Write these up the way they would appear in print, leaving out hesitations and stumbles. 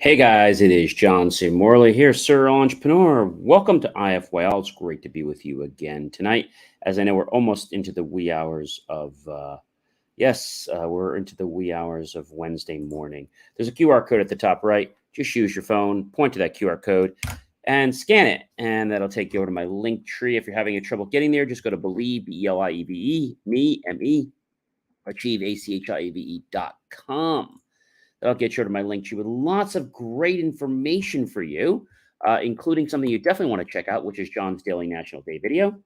Hey guys, it is John C. Morley here, Sir Entrepreneur. Welcome to IFYL. It's great to be with you again tonight. As I know, we're almost into the wee hours of, we're into the wee hours of Wednesday morning. There's a QR code at the top right. Just use your phone, point to that QR code, and scan it, and that'll take you over to my link tree. If you're having trouble getting there, just go to Believe, Believe, me, M-E, Achieve, ACHIEVE.com. That'll get you to my link tree with lots of great information for you, including something you definitely want to check out, which is John's Daily National Day video,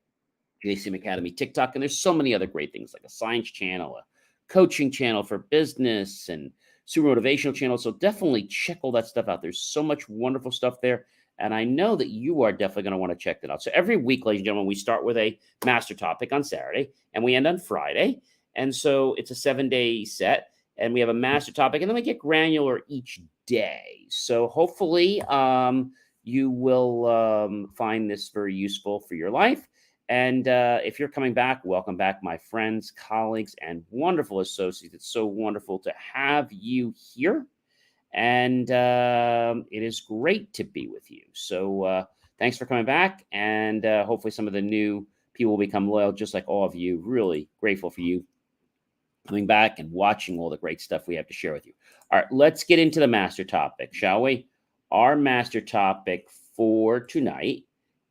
JCM Academy TikTok, and there's so many other great things like a science channel, a coaching channel for business, and super motivational channel. So definitely check all that stuff out. There's so much wonderful stuff there, and I know that you are definitely going to want to check that out. So every week, ladies and gentlemen, we start with a master topic on Saturday, and we end on Friday, and so it's a 7-day set. And we have a master topic, and then we get granular each day. So hopefully you will find this very useful for your life. And if you're coming back, welcome back, my friends, colleagues, and wonderful associates. It's so wonderful to have you here. And it is great to be with you. So thanks for coming back. And hopefully some of the new people will become loyal, just like all of you. Really grateful for you coming back and watching all the great stuff we have to share with you. All right, let's get into the master topic, shall we? Our master topic for tonight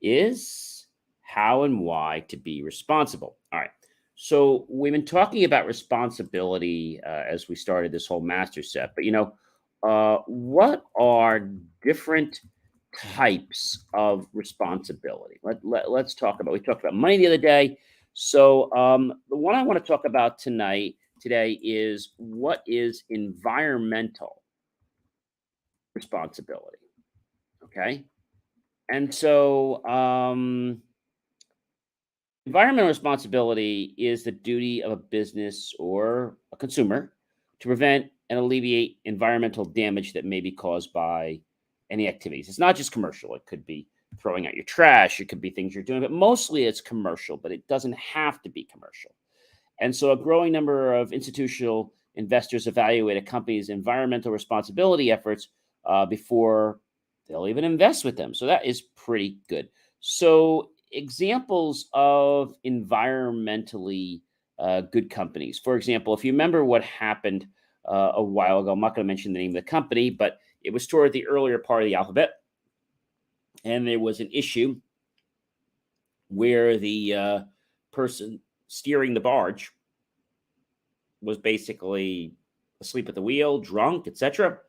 is how and why to be responsible. All right, so we've been talking about responsibility as we started this whole master set, but what are different types of responsibility? Let's talk about, we talked about money the other day. So the one I want to talk about today is what is environmental responsibility. Okay. And so environmental responsibility is the duty of a business or a consumer to prevent and alleviate environmental damage that may be caused by any activities. It's not just commercial. It could be throwing out your trash. It could be things you're doing, but mostly it's commercial, but it doesn't have to be commercial. And so a growing number of institutional investors evaluate a company's environmental responsibility efforts before they'll even invest with them. So that is pretty good. So examples of environmentally good companies. For example, if you remember what happened a while ago, I'm not going to mention the name of the company, but it was toward the earlier part of the alphabet. And there was an issue where the person steering the barge was basically asleep at the wheel, drunk, etc.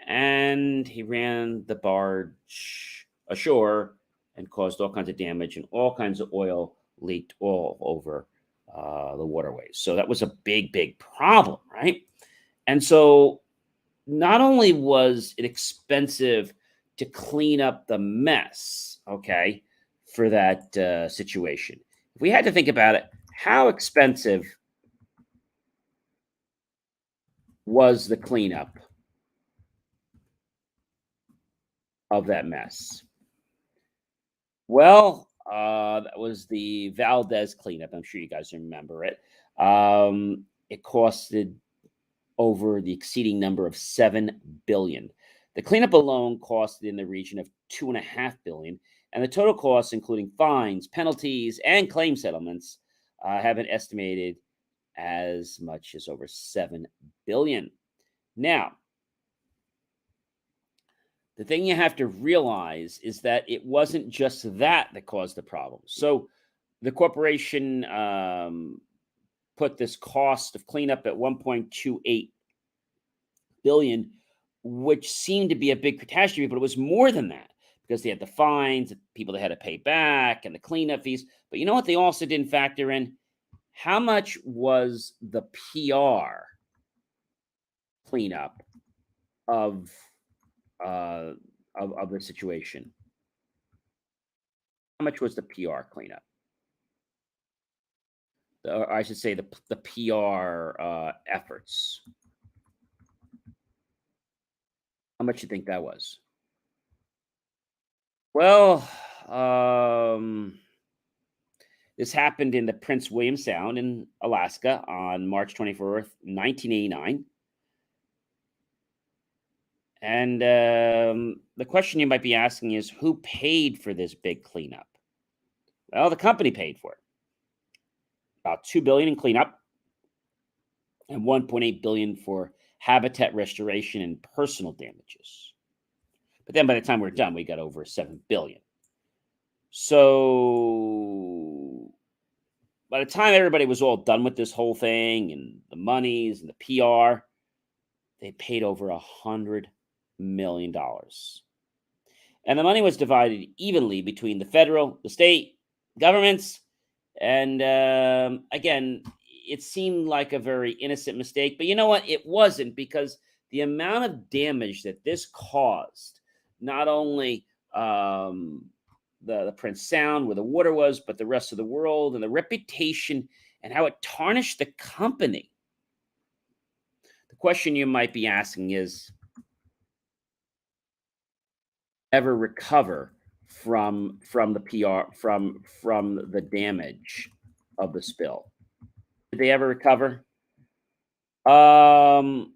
And he ran the barge ashore and caused all kinds of damage, and all kinds of oil leaked all over the waterways. So that was a big, big problem, right? And so not only was it expensive to clean up the mess, okay, for that situation. If we had to think about it, how expensive was the cleanup of that mess? Well, that was the Valdez Cleanup. I'm sure you guys remember it. It costed over the exceeding number of 7 billion. The cleanup alone costed in the region of 2.5 billion, and the total costs, including fines, penalties, and claim settlements, have been estimated as much as over 7 billion. Now, the thing you have to realize is that it wasn't just that caused the problem. So the corporation put this cost of cleanup at 1.28 billion, which seemed to be a big catastrophe, but it was more than that because they had the fines, the people they had to pay back, and the cleanup fees. But you know what they also didn't factor in? How much was the PR cleanup of the situation? How much was the PR cleanup? Or I should say the PR efforts. How much do you think that was? Well, this happened in the Prince William Sound in Alaska on March 24th, 1989. And the question you might be asking is, who paid for this big cleanup? Well, the company paid for it. About $2 billion in cleanup and $1.8 billion for habitat restoration and personal damages. But then by the time we're done, we got over $7 billion. So by the time everybody was all done with this whole thing and the monies and the PR, they paid over $100 million. And the money was divided evenly between the federal, the state governments. And again, it seemed like a very innocent mistake. But you know what? It wasn't, because the amount of damage that this caused, not only the Prince Sound where the water was, but the rest of the world, and the reputation and how it tarnished the company. The question you might be asking is, ever recover from the PR, from the damage of the spill? Did they ever recover? Well,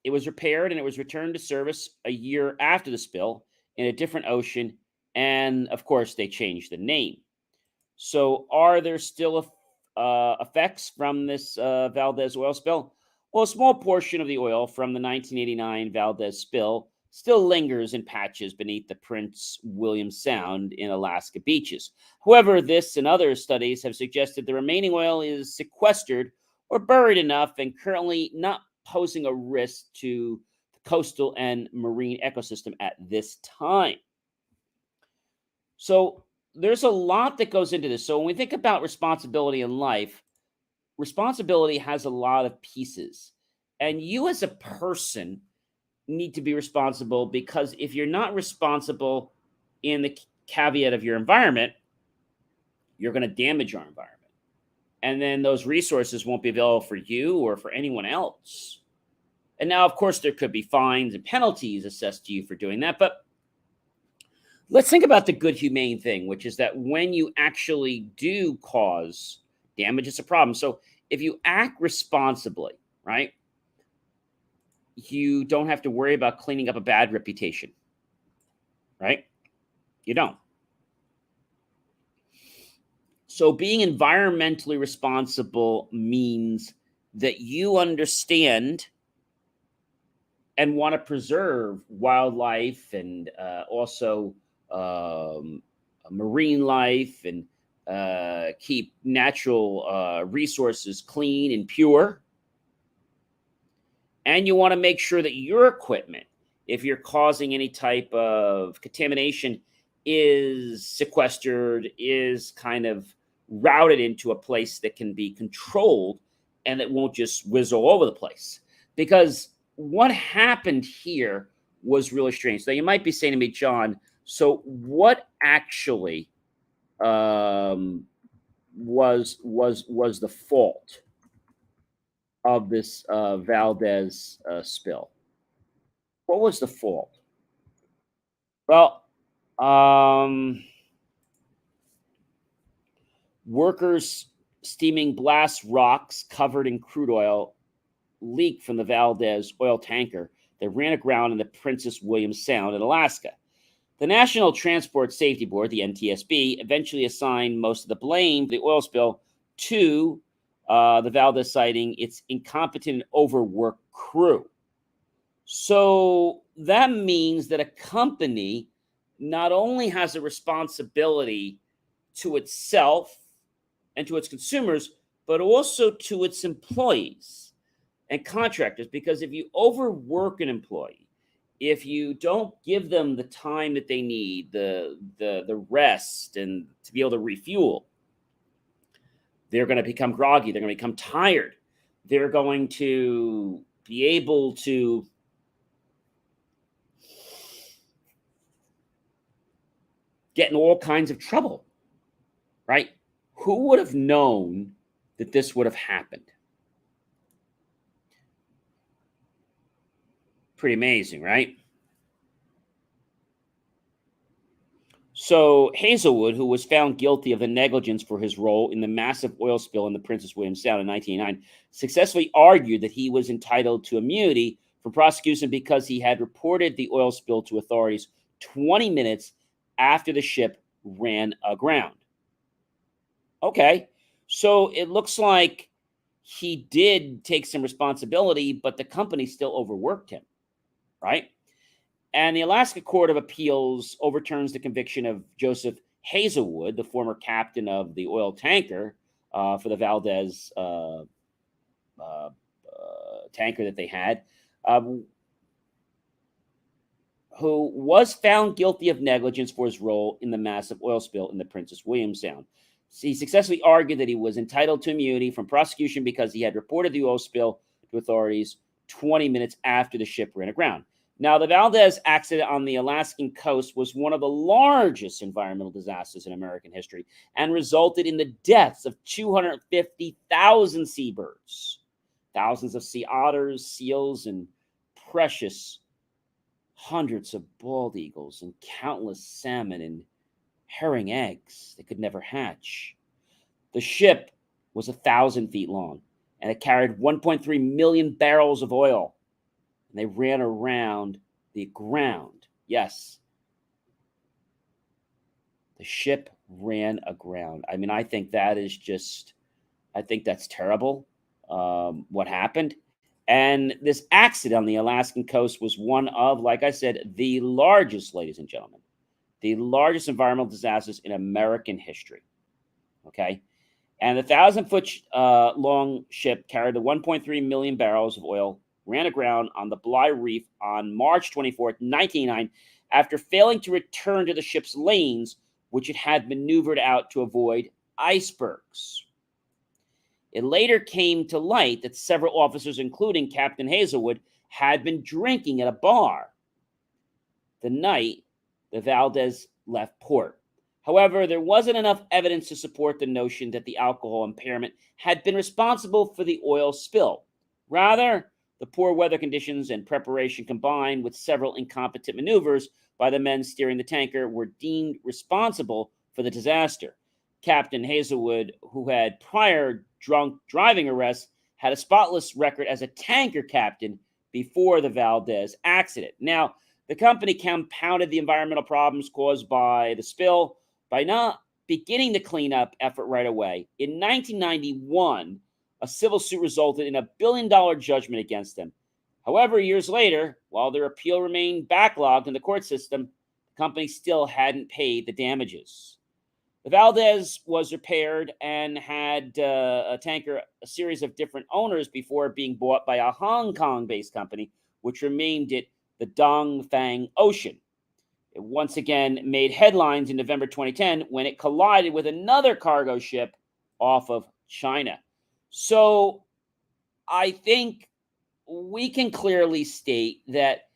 it was repaired and it was returned to service a year after the spill in a different ocean, and of course they changed the name. So, are there still effects from this Valdez oil spill? Well, a small portion of the oil from the 1989 Valdez spill still lingers in patches beneath the Prince William Sound in Alaska beaches. However, this and other studies have suggested the remaining oil is sequestered or buried enough and currently not posing a risk to the coastal and marine ecosystem at this time. So, there's a lot that goes into this. So, when we think about responsibility in life, responsibility has a lot of pieces. And you as a person need to be responsible, because if you're not responsible in the caveat of your environment, you're going to damage your environment. And then those resources won't be available for you or for anyone else. And now, of course, there could be fines and penalties assessed to you for doing that. But let's think about the good, humane thing, which is that when you actually do cause damage, it's a problem. So if you act responsibly, right, you don't have to worry about cleaning up a bad reputation, right? You don't. So being environmentally responsible means that you understand and want to preserve wildlife and also marine life, and keep natural resources clean and pure. And you want to make sure that your equipment, if you're causing any type of contamination, is sequestered, is kind of routed into a place that can be controlled and that won't just whiz all over the place. Because what happened here was really strange. Now, you might be saying to me, John, so what actually was the fault of this Valdez spill? What was the fault? Well, workers steaming blast rocks covered in crude oil leaked from the Valdez oil tanker that ran aground in the Princess William Sound in Alaska. The National Transport Safety Board, the NTSB, eventually assigned most of the blame for the oil spill to the Valdez sighting, its incompetent and overworked crew. So that means that a company not only has a responsibility to itself and to its consumers, but also to its employees and contractors. Because if you overwork an employee, if you don't give them the time that they need, the rest, and to be able to refuel, they're going to become groggy. They're going to become tired. They're going to be able to get in all kinds of trouble, right? Who would have known that this would have happened? Pretty amazing, right? So Hazelwood, who was found guilty of the negligence for his role in the massive oil spill in the Princess William Sound in 1989, successfully argued that he was entitled to immunity from prosecution because he had reported the oil spill to authorities 20 minutes after the ship ran aground. Okay, so it looks like he did take some responsibility, but the company still overworked him, right? And the Alaska Court of Appeals overturns the conviction of Joseph Hazelwood, the former captain of the oil tanker for the Valdez tanker that they had, um, who was found guilty of negligence for his role in the massive oil spill in the Princess William Sound. He successfully argued that he was entitled to immunity from prosecution because he had reported the oil spill to authorities 20 minutes after the ship ran aground. Now, the Valdez accident on the Alaskan coast was one of the largest environmental disasters in American history and resulted in the deaths of 250,000 seabirds, thousands of sea otters, seals, and precious hundreds of bald eagles and countless salmon and herring eggs that could never hatch. The ship was 1,000 feet long, and it carried 1.3 million barrels of oil. And they ran around the ground. Yes, the ship ran aground. I mean, I think that is just, I think that's terrible, what happened. And this accident on the Alaskan coast was one of, like I said, the largest, ladies and gentlemen, the largest environmental disasters in American history. Okay. And the 1,000-foot long ship carried the 1.3 million barrels of oil, ran aground on the Bligh Reef on March 24th, 1909, after failing to return to the ship's lanes, which it had maneuvered out to avoid icebergs. It later came to light that several officers, including Captain Hazelwood, had been drinking at a bar the night the Valdez left port. However, there wasn't enough evidence to support the notion that the alcohol impairment had been responsible for the oil spill. Rather, the poor weather conditions and preparation combined with several incompetent maneuvers by the men steering the tanker were deemed responsible for the disaster. Captain Hazelwood, who had prior drunk driving arrests, had a spotless record as a tanker captain before the Valdez accident. Now, the company compounded the environmental problems caused by the spill by not beginning the cleanup effort right away. In 1991, a civil suit resulted in a $1 billion judgment against them. However, years later, while their appeal remained backlogged in the court system, the company still hadn't paid the damages. The Valdez was repaired and had a series of different owners before being bought by a Hong Kong-based company, which renamed it the Dongfang Ocean. It once again made headlines in November 2010 when it collided with another cargo ship off of China. So I think we can clearly state that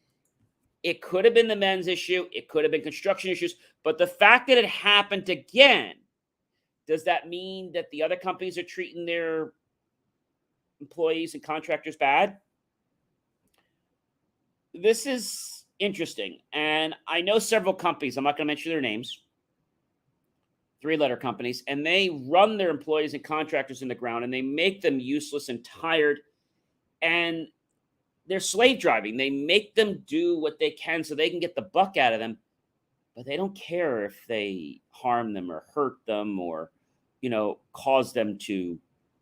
it could have been the men's issue, it could have been construction issues, but the fact that it happened again, does that mean that the other companies are treating their employees and contractors bad? This is interesting. And I know several companies, I'm not going to mention their names, three-letter companies, and they run their employees and contractors in the ground, and they make them useless and tired, and they're slave driving. They make them do what they can so they can get the buck out of them, but they don't care if they harm them or hurt them or, cause them to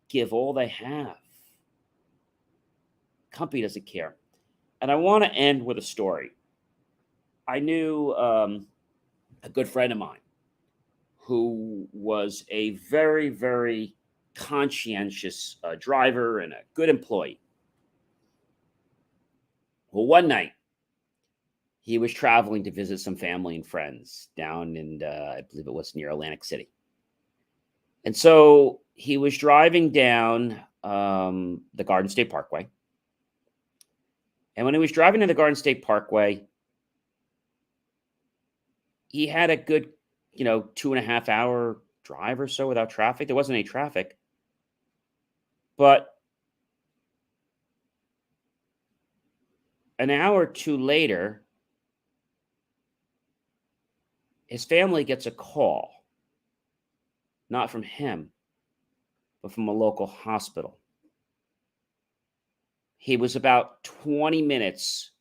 give all they have. Company doesn't care. And I want to end with a story. I knew a good friend of mine who was a very, very conscientious driver and a good employee. Well, one night, he was traveling to visit some family and friends down in, I believe it was near Atlantic City. And so he was driving down the Garden State Parkway. And when he was driving to the Garden State Parkway, he had a good, 2.5 hour drive or so without traffic. There wasn't any traffic. But an hour or two later, his family gets a call, not from him, but from a local hospital. He was about 20 minutes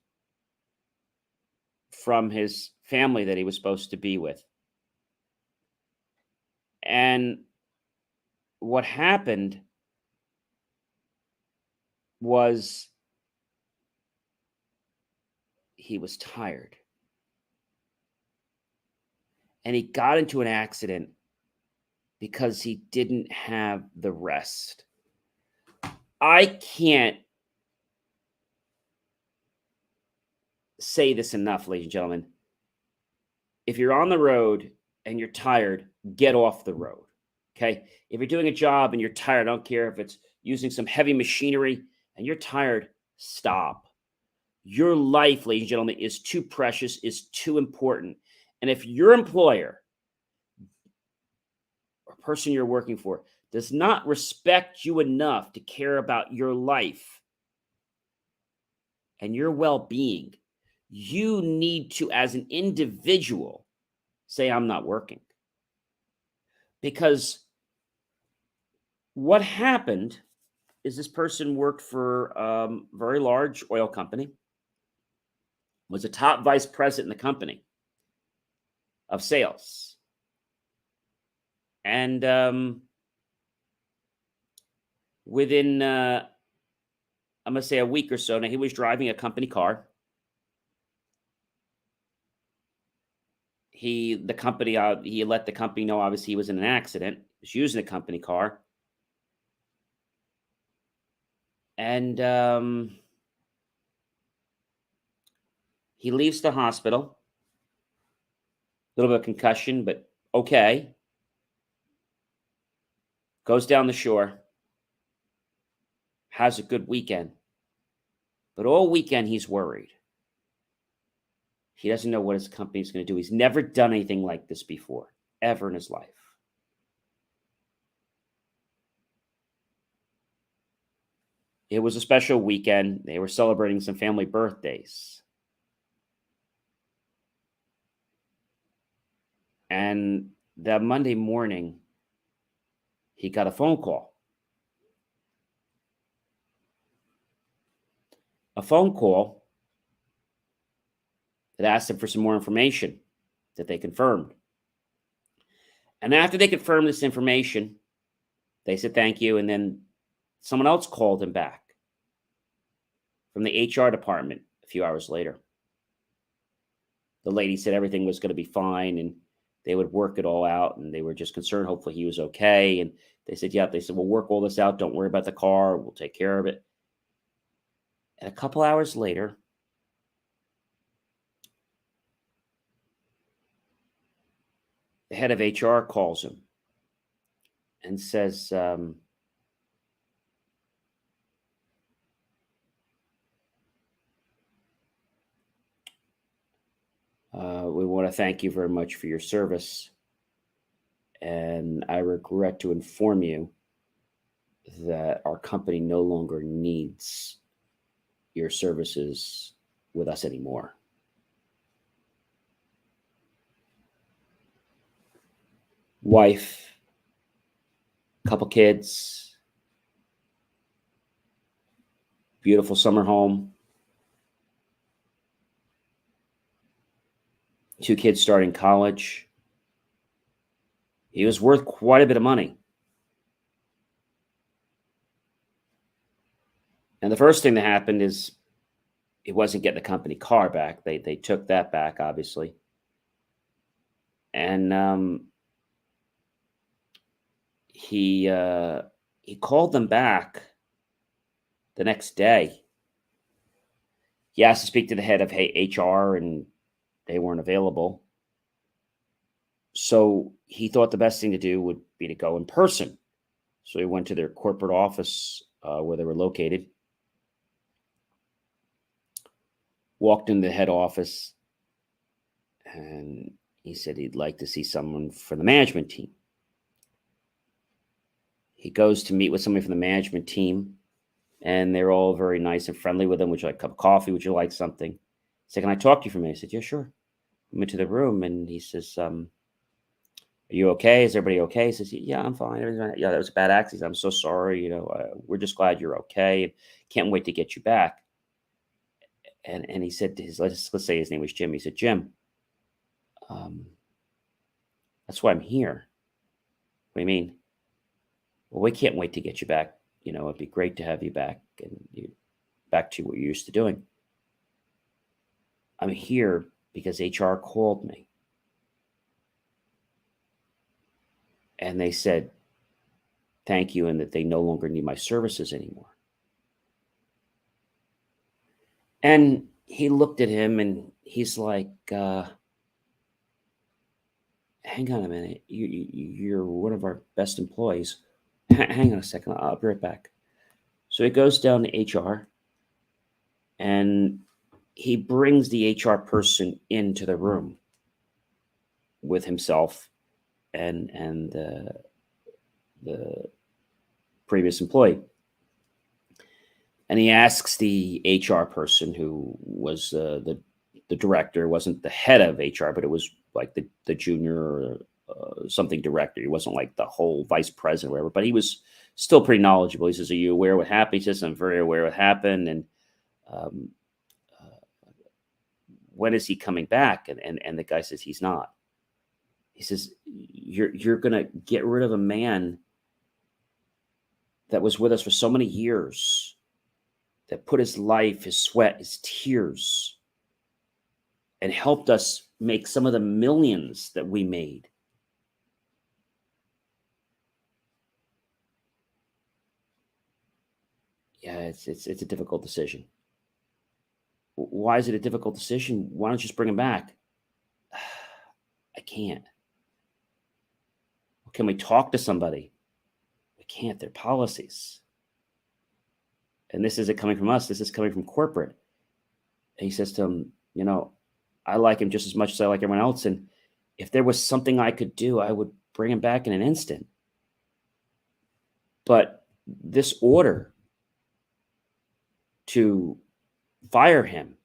from his family that he was supposed to be with. And what happened was he was tired. And he got into an accident because he didn't have the rest. I can't say this enough, ladies and gentlemen. If you're on the road and you're tired, get off the road. Okay. If you're doing a job and you're tired, I don't care if it's using some heavy machinery and you're tired, stop. Your life, ladies and gentlemen, is too precious, is too important. And if your employer or person you're working for does not respect you enough to care about your life and your well-being, you need to, as an individual, say, I'm not working. Because what happened is this person worked for a very large oil company, was a top vice president in the company of sales. And within, I'm going to say a week or so, now he was driving a company car. He let the company know, obviously, he was in an accident. He was using a company car. And he leaves the hospital. A little bit of concussion, but okay. Goes down the shore. Has a good weekend. But all weekend, he's worried. He doesn't know what his company is going to do. He's never done anything like this before, ever in his life. It was a special weekend. They were celebrating some family birthdays. And that Monday morning, he got a phone call. A phone call that asked him for some more information that they confirmed. And after they confirmed this information, they said thank you. And then someone else called him back from the HR department a few hours later. The lady said everything was going to be fine and they would work it all out. And they were just concerned, hopefully he was okay. And they said, yeah, they said, we'll work all this out. Don't worry about the car. We'll take care of it. And a couple hours later, the head of HR calls him and says, we want to thank you very much for your service. And I regret to inform you that our company no longer needs your services with us anymore. Wife, couple kids, beautiful summer home, 2 kids starting college. He was worth quite a bit of money. And the first thing that happened is he wasn't getting the company car back. They took that back, obviously. And he called them back the next day. He asked to speak to the head of HR, and they weren't available. So he thought the best thing to do would be to go in person. So he went to their corporate office where they were located, walked into the head office, and he said he'd like to see someone from the management team. He goes to meet with somebody from the management team, and they're all very nice and friendly with him. Would you like a cup of coffee? Would you like something? He said, can I talk to you for a minute? He said, yeah, sure. I went to the room, and he says, Are you okay? Is everybody okay? He says, yeah, I'm fine. Everything's fine. Yeah, that was a bad accident. I'm so sorry. We're just glad you're okay. And can't wait to get you back. And he said to let's say his name was Jim. He said, Jim, um, that's why I'm here. What do you mean? Well, we can't wait to get you back. It'd be great to have you back and you back to what you're used to doing. I'm here because HR called me and they said thank you and that they no longer need my services anymore. And he looked at him and he's like, hang on a minute. You're one of our best employees. Hang on a second. I'll be right back. So he goes down to HR and he brings the HR person into the room with himself and the previous employee. And he asks the HR person, who was the director, wasn't the head of HR, but it was like the junior or something director. He wasn't like the whole vice president or whatever, but he was still pretty knowledgeable. He says, "Are you aware what happened?" He says, "I'm very aware what happened." And um, when is he coming back? And the guy says he's not. He says, "You're gonna get rid of a man that was with us for so many years, that put his life, his sweat, his tears, and helped us make some of the millions that we made." Yeah, it's a difficult decision. Why is it a difficult decision? Why don't you just bring him back? I can't. Can we talk to somebody? We can't. They're policies. And this isn't coming from us. This is coming from corporate. And he says to him, I like him just as much as I like everyone else. And if there was something I could do, I would bring him back in an instant. But this order to fire him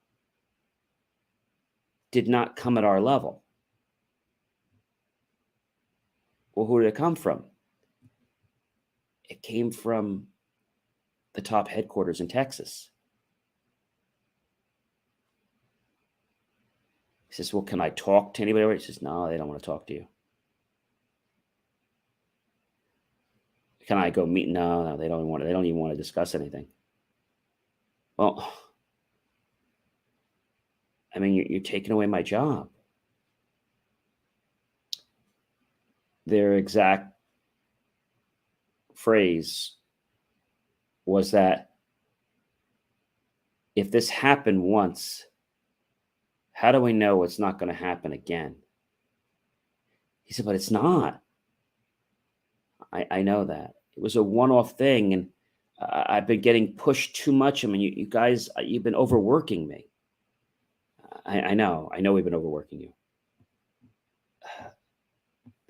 did not come at our level. Well, who did it come from? It came from the top headquarters in Texas. He says, well, can I talk to anybody? He says, no, they don't want to talk to you. Can I go meet? No, they don't want to. They don't even want to discuss anything. Well, I mean, you're taking away my job. Their exact phrase was that if this happened once, how do we know it's not going to happen again? He said, but it's not. I know that. It was a one-off thing, and I've been getting pushed too much. I mean, you guys, you've been overworking me. I know we've been overworking you.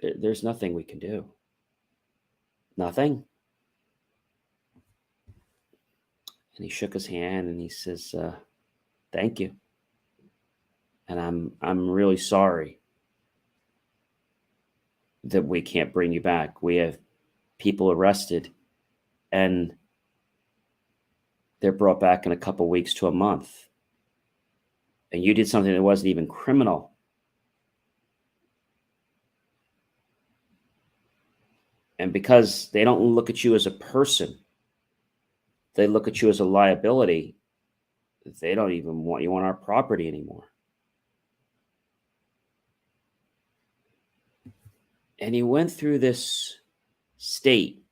There's nothing we can do. Nothing. And he shook his hand and he says, thank you. And I'm really sorry that we can't bring you back. We have people arrested and they're brought back in a couple weeks to a month. And you did something that wasn't even criminal. And because they don't look at you as a person, they look at you as a liability. They don't even want you on our property anymore. And he went through this state.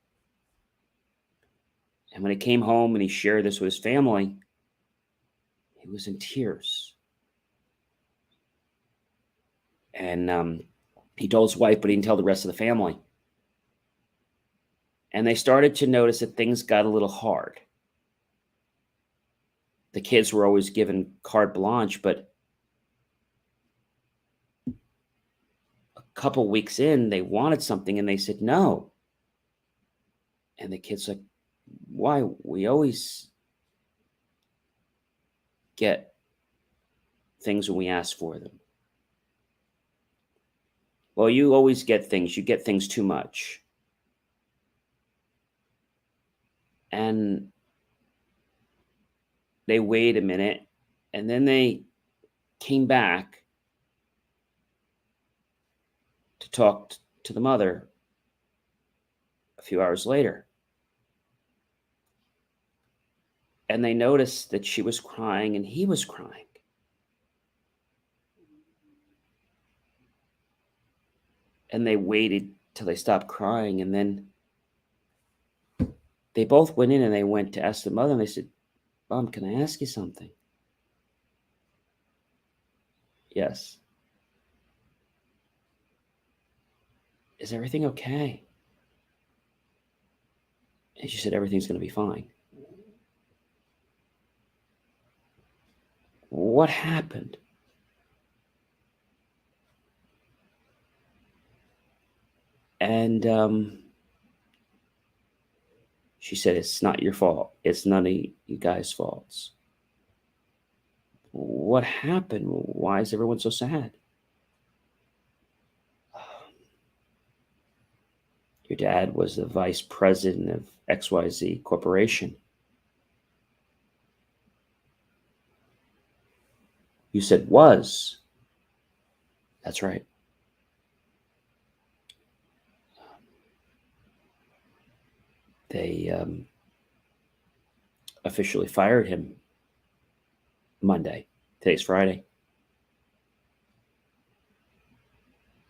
And when he came home and he shared this with his family, he was in tears. And he told his wife, but he didn't tell the rest of the family. And they started to notice that things got a little hard. The kids were always given carte blanche, but a couple weeks in, they wanted something and they said no. And the kids like, why? We always get things when we ask for them. Well, you always get things. You get things too much. And they wait a minute, and then they came back to talk to the mother a few hours later. And they noticed that she was crying and he was crying. And they waited till they stopped crying. And then they both went in and they went to ask the mother. And they said, Mom, can I ask you something? Yes. Is everything okay? And she said, everything's going to be fine. What happened? And she said, it's not your fault. It's none of you guys' faults. What happened? Why is everyone so sad? Your dad was the vice president of XYZ Corporation. You said was. That's right. They officially fired him Monday. Today's Friday.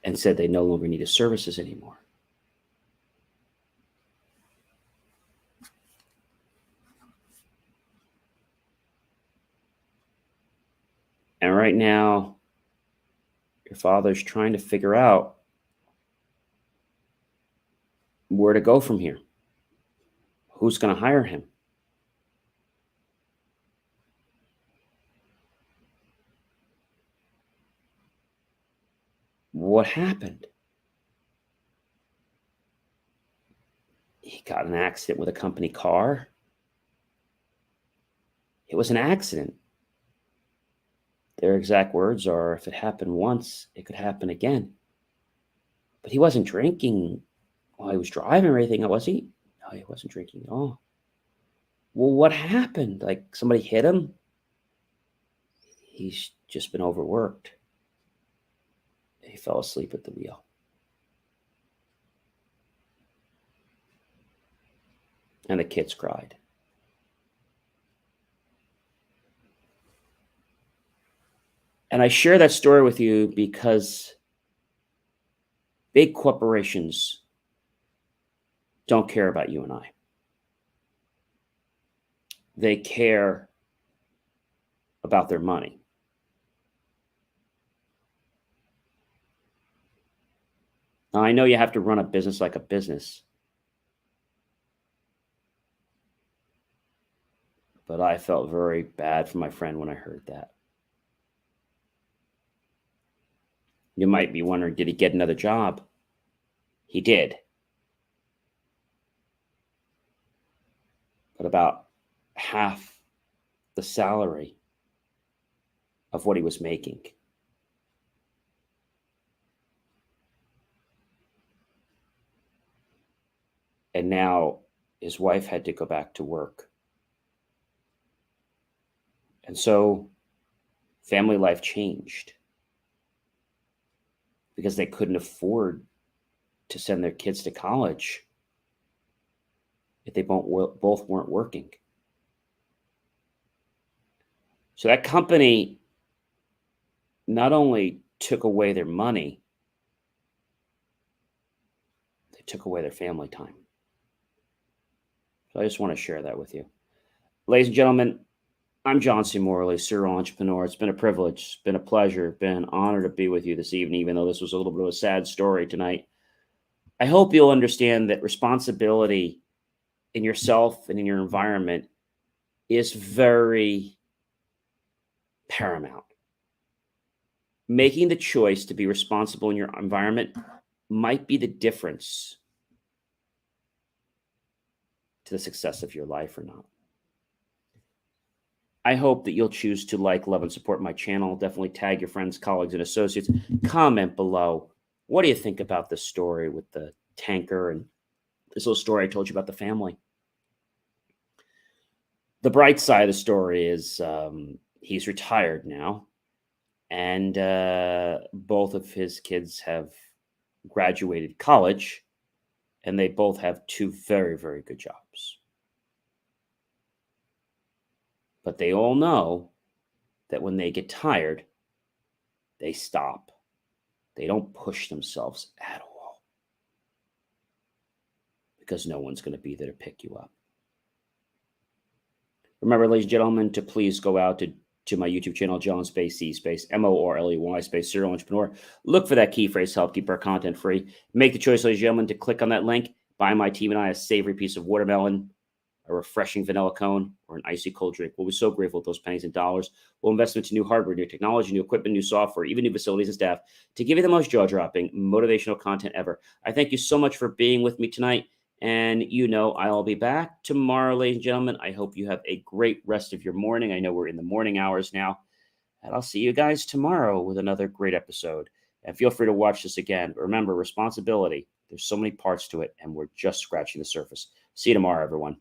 And said they no longer need his services anymore. And right now, your father's trying to figure out where to go from here. Who's going to hire him? What happened? He got in an accident with a company car. It was an accident. Their exact words are, if it happened once, it could happen again. But he wasn't drinking while he was driving or anything, was he? No, he wasn't drinking at all. Well, what happened? Like somebody hit him? He's just been overworked. He fell asleep at the wheel. And the kids cried. And I share that story with you because big corporations don't care about you and I. They care about their money. Now, I know you have to run a business like a business, but I felt very bad for my friend when I heard that. You might be wondering, did he get another job? He did. But about half the salary of what he was making. And now his wife had to go back to work. And so family life changed because they couldn't afford to send their kids to college if they both weren't working. So that company not only took away their money, they took away their family time. So I just want to share that with you. Ladies and gentlemen, I'm John C. Morley, serial entrepreneur. It's been a privilege. It's been a pleasure. It's been an honor to be with you this evening, even though this was a little bit of a sad story tonight. I hope you'll understand that responsibility in yourself and in your environment is very paramount. Making the choice to be responsible in your environment might be the difference to the success of your life or not. I hope that you'll choose to like, love, and support my channel. Definitely tag your friends, colleagues, and associates. Comment below. What do you think about this story with the tanker and this little story I told you about the family? The bright side of the story is he's retired now, and both of his kids have graduated college, and they both have two very, very good jobs. But they all know that when they get tired, they stop. They don't push themselves at all because no one's going to be there to pick you up. Remember, ladies and gentlemen, to please go out to my YouTube channel, John Space C Space MORLEY Space Serial Entrepreneur. Look for that key phrase to help keep our content free. Make the choice, ladies and gentlemen, to click on that link. Buy my team and I a savory piece of watermelon, a refreshing vanilla cone, or an icy cold drink. We'll be so grateful with those pennies and dollars. We'll invest into new hardware, new technology, new equipment, new software, even new facilities and staff to give you the most jaw-dropping, motivational content ever. I thank you so much for being with me tonight. And I'll be back tomorrow, ladies and gentlemen. I hope you have a great rest of your morning. I know we're in the morning hours now. And I'll see you guys tomorrow with another great episode. And feel free to watch this again. But remember, responsibility. There's so many parts to it, and we're just scratching the surface. See you tomorrow, everyone.